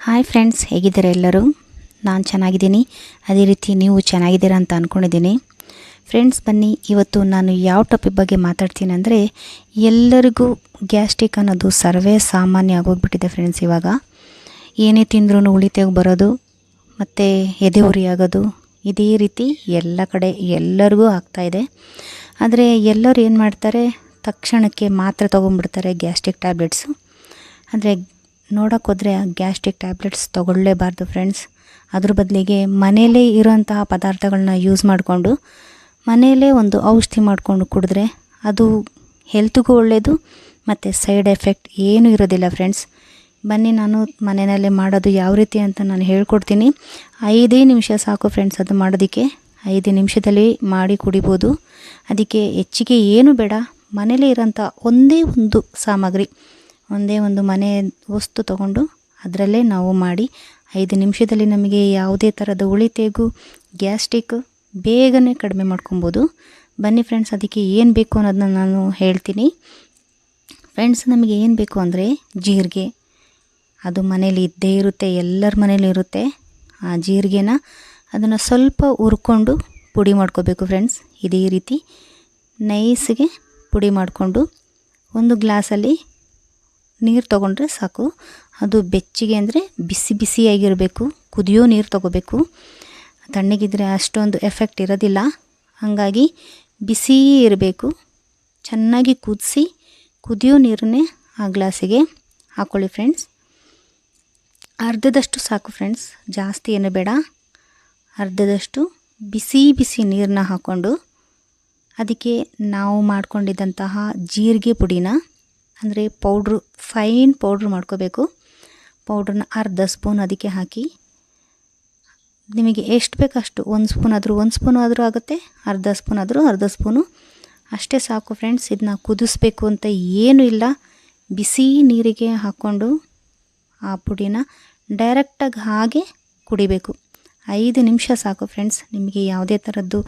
Hi friends, ಹೇಗಿದ್ದೀರಾ ಎಲ್ಲರೂ? ನಾನು ಚೆನ್ನಾಗಿದ್ದೀನಿ. ಅದೇ ರೀತಿ ನೀವು ಚೆನ್ನಾಗಿದ್ದೀರಾ ಅಂತ ಅಂದ್ಕೊಂಡಿದ್ದೀನಿ. ಫ್ರೆಂಡ್ಸ್, ಬನ್ನಿ ಇವತ್ತು ನಾನು ಯಾವ ಟಾಪಿಕ್ ಬಗ್ಗೆ ಮಾತಾಡ್ತೀನಿ ಅಂದರೆ, ಎಲ್ಲರಿಗೂ ಗ್ಯಾಸ್ಟ್ರಿಕ್ ಅನ್ನೋದು ಸರ್ವೇ ಸಾಮಾನ್ಯ ಆಗೋಗ್ಬಿಟ್ಟಿದೆ ಫ್ರೆಂಡ್ಸ್. ಇವಾಗ ಏನೇ ತಿಂದ್ರೂ ಉಳಿತೆಗೆ ಬರೋದು ಮತ್ತು ಎದೆ ಉರಿ ಆಗೋದು, ಇದೇ ರೀತಿ ಎಲ್ಲ ಕಡೆ ಎಲ್ಲರಿಗೂ ಆಗ್ತಾಯಿದೆ. ಆದರೆ ಎಲ್ಲರೂ ಏನು ಮಾಡ್ತಾರೆ, ತಕ್ಷಣಕ್ಕೆ ಮಾತ್ರೆ ತೊಗೊಂಡ್ಬಿಡ್ತಾರೆ, ಗ್ಯಾಸ್ಟ್ರಿಕ್ ಟ್ಯಾಬ್ಲೆಟ್ಸು. ಆದರೆ ನೋಡೋಕ್ಕೋದ್ರೆ ಗ್ಯಾಸ್ಟ್ರಿಕ್ ಟ್ಯಾಬ್ಲೆಟ್ಸ್ ತೊಗೊಳ್ಳೇಬಾರ್ದು ಫ್ರೆಂಡ್ಸ್. ಅದ್ರ ಬದಲಿಗೆ ಮನೆಯಲ್ಲೇ ಇರೋಂತಹ ಪದಾರ್ಥಗಳನ್ನ ಯೂಸ್ ಮಾಡಿಕೊಂಡು ಮನೆಯಲ್ಲೇ ಒಂದು ಔಷಧಿ ಮಾಡಿಕೊಂಡು ಕುಡಿದ್ರೆ ಅದು ಹೆಲ್ತ್ಗೂ ಒಳ್ಳೆಯದು ಮತ್ತು ಸೈಡ್ ಎಫೆಕ್ಟ್ ಏನೂ ಇರೋದಿಲ್ಲ ಫ್ರೆಂಡ್ಸ್. ಬನ್ನಿ, ನಾನು ಮನೆಯಲ್ಲೇ ಮಾಡೋದು ಯಾವ ರೀತಿ ಅಂತ ನಾನು ಹೇಳ್ಕೊಡ್ತೀನಿ. 5 ನಿಮಿಷ ಸಾಕು ಫ್ರೆಂಡ್ಸ್ ಅದು ಮಾಡೋದಕ್ಕೆ. 5 ನಿಮಿಷದಲ್ಲಿ ಮಾಡಿ ಕುಡಿಬೋದು. ಅದಕ್ಕೆ ಹೆಚ್ಚಿಗೆ ಏನು ಬೇಡ, ಮನೇಲೇ ಇರೋಂಥ ಒಂದೇ ಒಂದು ಸಾಮಗ್ರಿ, ಒಂದೇ ಒಂದು ಮನೆ ವಸ್ತು ತಗೊಂಡು ಅದರಲ್ಲೇ ನಾವು ಮಾಡಿ 5 ನಿಮಿಷದಲ್ಲಿ ನಮಗೆ ಯಾವುದೇ ಥರದ ಉಳಿತೆಗೂ ಗ್ಯಾಸ್ಟ್ರಿಕ್ ಬೇಗನೆ ಕಡಿಮೆ ಮಾಡ್ಕೊಬೋದು. ಬನ್ನಿ ಫ್ರೆಂಡ್ಸ್, ಅದಕ್ಕೆ ಏನು ಬೇಕು ಅನ್ನೋದನ್ನ ನಾನು ಹೇಳ್ತೀನಿ. ಫ್ರೆಂಡ್ಸ್, ನಮಗೆ ಏನು ಬೇಕು ಅಂದರೆ ಜೀರಿಗೆ, ಅದು ಮನೇಲಿ ಇದ್ದೇ ಇರುತ್ತೆ, ಎಲ್ಲರ ಮನೇಲಿ ಇರುತ್ತೆ. ಆ ಜೀರಿಗೆನ ಅದನ್ನು ಸ್ವಲ್ಪ ಹುರ್ಕೊಂಡು ಪುಡಿ ಮಾಡ್ಕೋಬೇಕು ಫ್ರೆಂಡ್ಸ್. ಇದೇ ರೀತಿ ನೈಸ್ಗೆ ಪುಡಿ ಮಾಡಿಕೊಂಡು ಒಂದು ಗ್ಲಾಸಲ್ಲಿ ನೀರು ತೊಗೊಂಡ್ರೆ ಸಾಕು. ಅದು ಬೆಚ್ಚಗೆ ಅಂದರೆ ಬಿಸಿ ಬಿಸಿಯಾಗಿರಬೇಕು, ಕುದಿಯೋ ನೀರು ತೊಗೋಬೇಕು. ತಣ್ಣಗಿದ್ರೆ ಅಷ್ಟೊಂದು ಎಫೆಕ್ಟ್ ಇರೋದಿಲ್ಲ. ಹಾಗಾಗಿ ಬಿಸಿ ಇರಬೇಕು. ಚೆನ್ನಾಗಿ ಕುದಿಸಿ ಕುದಿಯೋ ನೀರನ್ನೇ ಆ ಗ್ಲಾಸಿಗೆ ಹಾಕ್ಕೊಳ್ಳಿ ಫ್ರೆಂಡ್ಸ್. ಅರ್ಧದಷ್ಟು ಸಾಕು ಫ್ರೆಂಡ್ಸ್, ಜಾಸ್ತಿ ಏನು ಬೇಡ. ಅರ್ಧದಷ್ಟು ಬಿಸಿ ಬಿಸಿ ನೀರನ್ನ ಹಾಕ್ಕೊಂಡು ಅದಕ್ಕೆ ನಾವು ಮಾಡ್ಕೊಂಡಿದ್ದಂತಹ ಜೀರಿಗೆ ಪುಡಿನ, ಅಂದರೆ ಪೌಡ್ರು, ಫೈನ್ ಪೌಡ್ರ್ ಮಾಡ್ಕೋಬೇಕು. ಪೌಡ್ರನ್ನ ಅರ್ಧ ಸ್ಪೂನ್ ಅದಕ್ಕೆ ಹಾಕಿ, ನಿಮಗೆ ಎಷ್ಟು ಬೇಕಷ್ಟು, 1 ಸ್ಪೂನ್ ಆದರೂ 1 ಸ್ಪೂನು ಆದರೂ ಆಗುತ್ತೆ, ಅರ್ಧ ಸ್ಪೂನ್ ಆದರೂ ಅರ್ಧ ಸ್ಪೂನು, ಅಷ್ಟೇ ಸಾಕು ಫ್ರೆಂಡ್ಸ್. ಇದನ್ನ ಕುದಿಸ್ಬೇಕು ಅಂತ ಏನೂ ಇಲ್ಲ. ಬಿಸಿ ನೀರಿಗೆ ಹಾಕ್ಕೊಂಡು ಆ ಪುಡಿನ ಡೈರೆಕ್ಟಾಗಿ ಹಾಗೆ ಕುಡಿಬೇಕು. 5 ನಿಮಿಷ ಸಾಕು ಫ್ರೆಂಡ್ಸ್. ನಿಮಗೆ ಯಾವುದೇ ಥರದ್ದು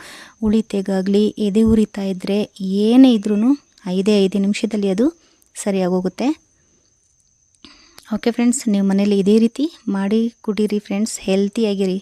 ಉಳಿತೆಗಾಗಲಿ, ಎದೆ ಉರಿತಾ ಇದ್ದರೆ ಏನೇ ಇದ್ರೂ 5 ನಿಮಿಷದಲ್ಲಿ ಅದು ಸರಿಯಾಗೋಗುತ್ತೆ. ಓಕೆ ಫ್ರೆಂಡ್ಸ್, ನೀವು ಮನೇಲಿ ಇದೇ ರೀತಿ ಮಾಡಿ ಕುಡೀರಿ ಫ್ರೆಂಡ್ಸ್, ಹೆಲ್ತಿಯಾಗಿರಿ.